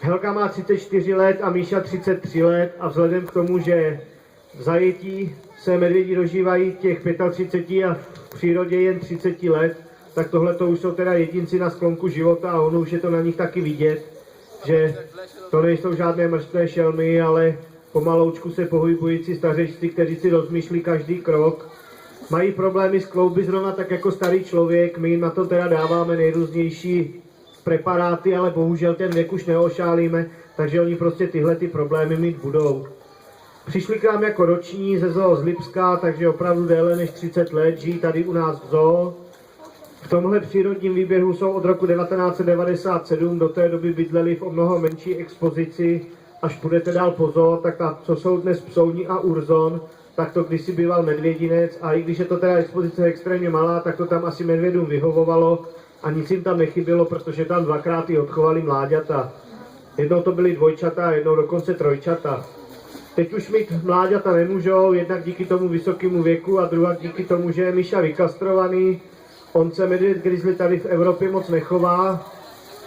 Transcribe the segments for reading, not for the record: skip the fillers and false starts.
Helga má 34 let a Míša 33 let a vzhledem k tomu, že v zajetí se medvědi dožívají těch 35 a v přírodě jen 30 let, tak tohle to už jsou teda jedinci na sklonku života a ono už je to na nich taky vidět, že to nejsou žádné mrštvé šelmy, ale pomaloučku se pohybující stařečci, kteří si rozmýšlí každý krok. Mají problémy s klouby zrovna tak jako starý člověk, my jim na to teda dáváme nejrůznější preparáty, ale bohužel ten věk už neošálíme, takže oni prostě tyhle ty problémy mít budou. Přišli k nám jako roční ze zoo z Lipska, takže opravdu déle než 30 let, žijí tady u nás v zoo. V tomhle přírodním výběhu jsou od roku 1997, do té doby bydleli v o mnoho menší expozici. Až půjdete dál po zoo, tak ta, co jsou dnes Psouni a Urzon, tak to kdysi býval medvědinec a i když je to teda expozice extrémně malá, tak to tam asi medvědům vyhovovalo a nic jim tam nechybělo, protože tam dvakrát i odchovali mláďata. Jednou to byly dvojčata a jednou dokonce trojčata. Teď už mít mláďata nemůžou, jednak díky tomu vysokému věku a druhá díky tomu, že je Míša vykastrovaný. On se medvěd grizzly tady v Evropě moc nechová,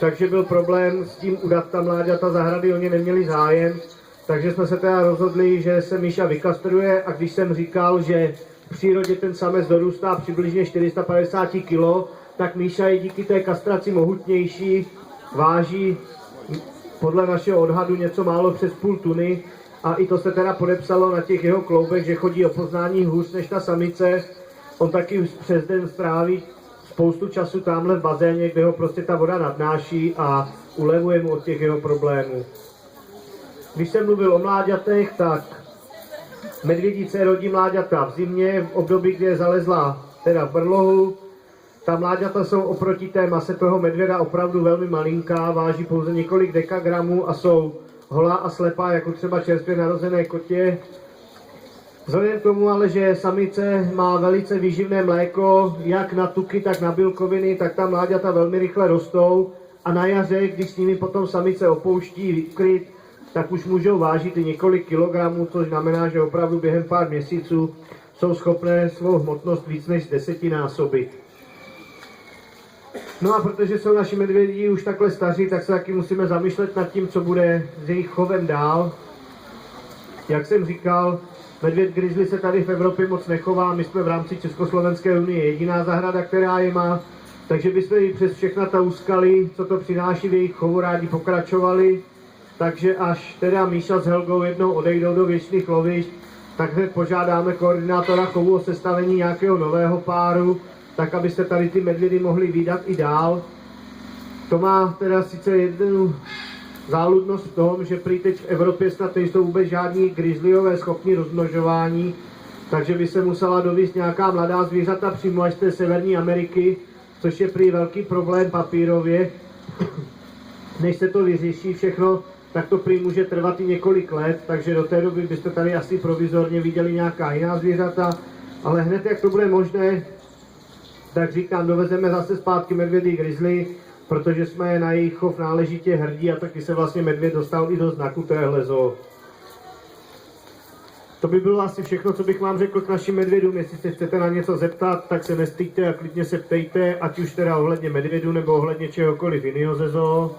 takže byl problém s tím udat ta mláďata, zahrady o ně neměli zájem. Takže jsme se teda rozhodli, že se Míša vykastruje a když jsem říkal, že v přírodě ten samec dorůstá přibližně 450 kg, tak Míša je díky té kastraci mohutnější, váží podle našeho odhadu něco málo přes půl tuny a i to se teda podepsalo na těch jeho kloubech, že chodí o poznání hůř než ta samice. On taky přes den stráví spoustu času tamhle v bazéně, kde ho prostě ta voda nadnáší a ulevuje mu od těch jeho problémů. Když jsem mluvil o mláďatech, tak medvědice rodí mláďata v zimě, v období, kdy je zalezla teda v brlohu. Ta mláďata jsou oproti té mase toho medvěda opravdu velmi malinká, váží pouze několik dekagramů a jsou holá a slepá, jako třeba čerstvě narozené kotě. Vzhledem k tomu ale, že samice má velice výživné mléko, jak na tuky, tak na bílkoviny, tak ta mláďata velmi rychle rostou a na jaře, když s nimi potom samice opouští výkryt, tak už můžou vážit i několik kilogramů, což znamená, že opravdu během pár měsíců jsou schopné svou hmotnost víc než 10násobit. No a protože jsou naši medvědi už takhle staří, tak se taky musíme zamýšlet nad tím, co bude s jejich chovem dál. Jak jsem říkal, medvěd grizzly se tady v Evropě moc nechová, my jsme v rámci Československé unie jediná zahrada, která je má, takže bychom i přes všechna ta úskalí, co to přináší v jejich chovu, rádi pokračovali. Takže až teda Míša s Helgou jednou odejdou do věčných lovišť, tak hned požádáme koordinátora chovu o sestavení nějakého nového páru, tak abyste tady ty medvědy mohli vídat i dál. To má teda sice jednu záludnost v tom, že prý teď v Evropě snad nejsou vůbec žádní grizzlyové schopni rozmnožování, takže by se musela dovízt nějaká mladá zvířata přímo až z té Severní Ameriky, což je prý velký problém papírově. Než se to vyřeší všechno, tak to prý může trvat i několik let, takže do té doby byste tady asi provizorně viděli nějaká jiná zvířata, ale hned jak to bude možné, tak říkám, dovezeme zase zpátky medvědy grizzly, protože jsme na jejich chov náležitě hrdí a taky se vlastně medvěd dostal i do znaku téhle zoo. To by bylo asi všechno, co bych vám řekl k našim medvědům. Jestli se chcete na něco zeptat, tak se nestýďte a klidně se ptejte, ať už teda ohledně medvědu nebo ohledně čehokoliv jiného ze zoo.